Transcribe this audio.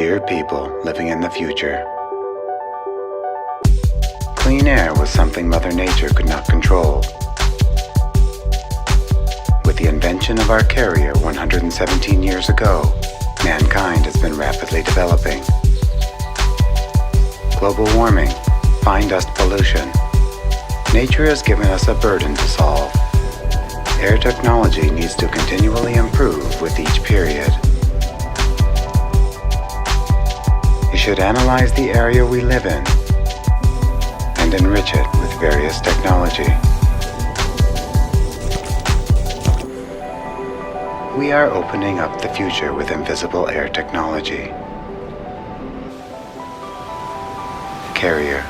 Dear people living in the future, clean air was something Mother Nature could not control. With the invention of our carrier 117 years ago, mankind has been rapidly developing. Global warming, fine dust pollution. Nature has given us a burden to solve. Air technology needs to continually improve with each period. You should analyze the area we live in and enrich it with various technology. We are opening up the future with invisible air technology. Carrier.